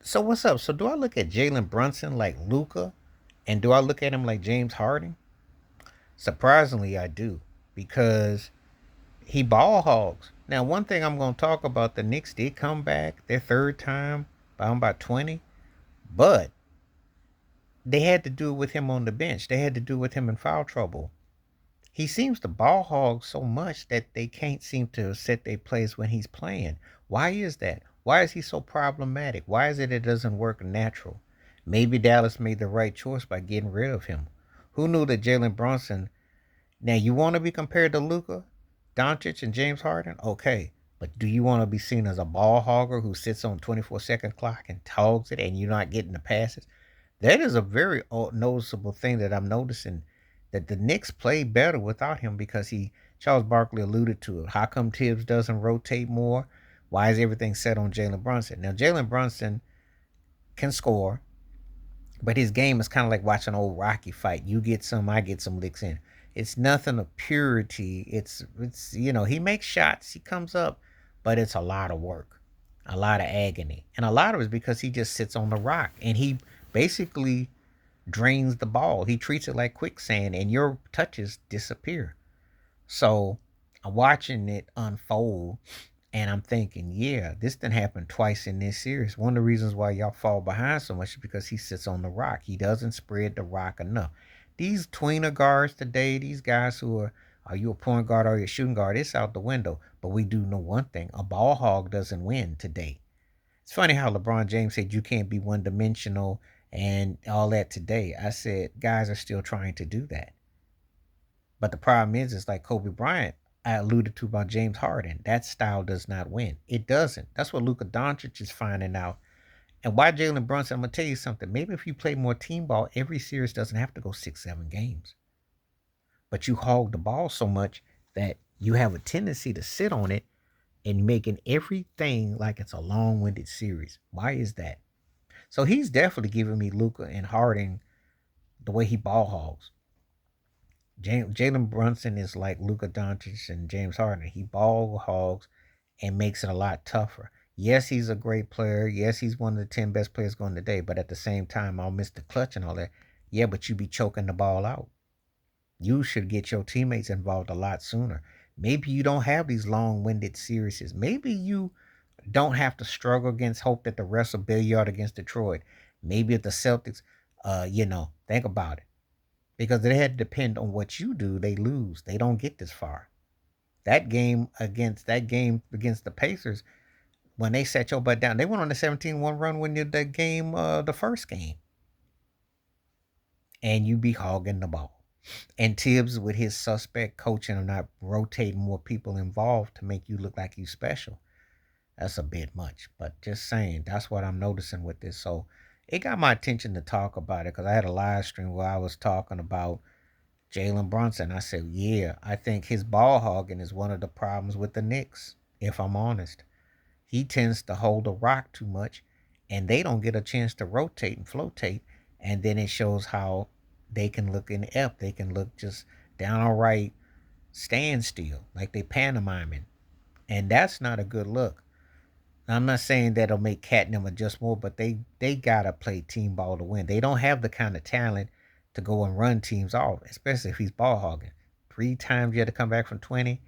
So what's up? So do I look at Jalen Brunson like Luka, and do I look at him like James Harden? Surprisingly, I do because he ball hogs. Now, one thing I'm going to talk about: the Knicks did come back their third time, down by 20, but they had to do it with him on the bench. They had to do it with him in foul trouble. He seems to ball hog so much that they can't seem to set their plays when he's playing. Why is that? Why is he so problematic? Why is it doesn't work natural? Maybe Dallas made the right choice by getting rid of him. Who knew that Jalen Brunson? Now you want to be compared to Luka, Doncic, and James Harden? Okay, but do you want to be seen as a ball hogger who sits on 24-second clock and hogs it, and you're not getting the passes? That is a very noticeable thing that I'm noticing, that the Knicks play better without him because he Charles Barkley alluded to it. How come Tibbs doesn't rotate more? Why is everything set on Jalen Brunson? Now Jalen Brunson can score, but his game is kind of like watching an old Rocky fight. You get some, I get some licks in. It's nothing of purity. It's he makes shots, he comes up, but it's a lot of work, a lot of agony, and a lot of it is because he just sits on the rock and he basically drains the ball. He treats it like quicksand, and your touches disappear. So I'm watching it unfold, and I'm thinking, yeah, this didn't happen twice in this series. One of the reasons why y'all fall behind so much is because he sits on the rock. He doesn't spread the rock enough. These tweener guards today, these guys who are you a point guard or you a shooting guard, it's out the window. But we do know one thing: a ball hog doesn't win today. It's funny how LeBron James said you can't be one dimensional and all that today. I said guys are still trying to do that. But the problem is, it's like Kobe Bryant I alluded to about James Harden. That style does not win. It doesn't. That's what Luka Doncic is finding out. And why Jalen Brunson, I'm going to tell you something. Maybe if you play more team ball, every series doesn't have to go 6, 7 games. But you hog the ball so much that you have a tendency to sit on it and making everything like it's a long winded series. Why is that? So he's definitely giving me Luka and Harden the way he ball hogs. Jalen Brunson is like Luka Doncic and James Harden. He ball hogs and makes it a lot tougher. Yes, he's a great player. Yes, he's one of the 10 best players going today. But at the same time, I'll miss the clutch and all that. Yeah, but you be choking the ball out. You should get your teammates involved a lot sooner. Maybe you don't have these long-winded series. Maybe you don't have to struggle against hope that the rest of Billiard against Detroit. Maybe if the Celtics, think about it. Because they had to depend on what you do, they lose. They don't get this far. That game against the Pacers, when they set your butt down, they went on a 17-1 run when you the game, the first game, and you be hogging the ball. And Tibbs with his suspect coaching of not rotating more people involved to make you look like you special. That's a bit much, but just saying, that's what I'm noticing with this. So it got my attention to talk about it because I had a live stream where I was talking about Jalen Brunson. I said, yeah, I think his ball hogging is one of the problems with the Knicks, if I'm honest. He tends to hold the rock too much, and they don't get a chance to rotate and flotate. And then it shows how they can look inept. They can look just downright standstill, like they pantomiming. And that's not a good look. Now, I'm not saying that'll make Catnip adjust more, but they gotta play team ball to win. They don't have the kind of talent to go and run teams off, especially if he's ball hogging. 3 times you had to come back from 20,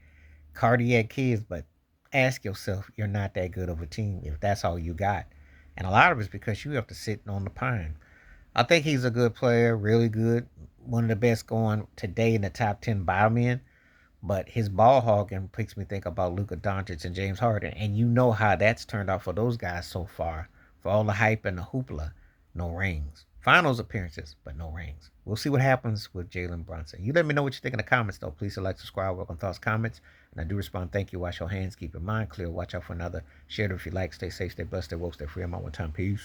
cardiac kids, but ask yourself, you're not that good of a team if that's all you got. And a lot of it's because you have to sit on the pine. I think he's a good player, really good. One of the best going today in the top 10 bottom end. But his ball hogging makes me think about Luka Doncic and James Harden. And you know how that's turned out for those guys so far. For all the hype and the hoopla, no rings. Finals appearances, but no rings. We'll see what happens with Jalen Brunson. You let me know what you think in the comments, though. Please like, subscribe, welcome thoughts, comments. And I do respond. Thank you. Wash your hands. Keep your mind clear. Watch out for another. Share it if you like. Stay safe, stay blessed, stay woke, stay free. I'm out one time. Peace.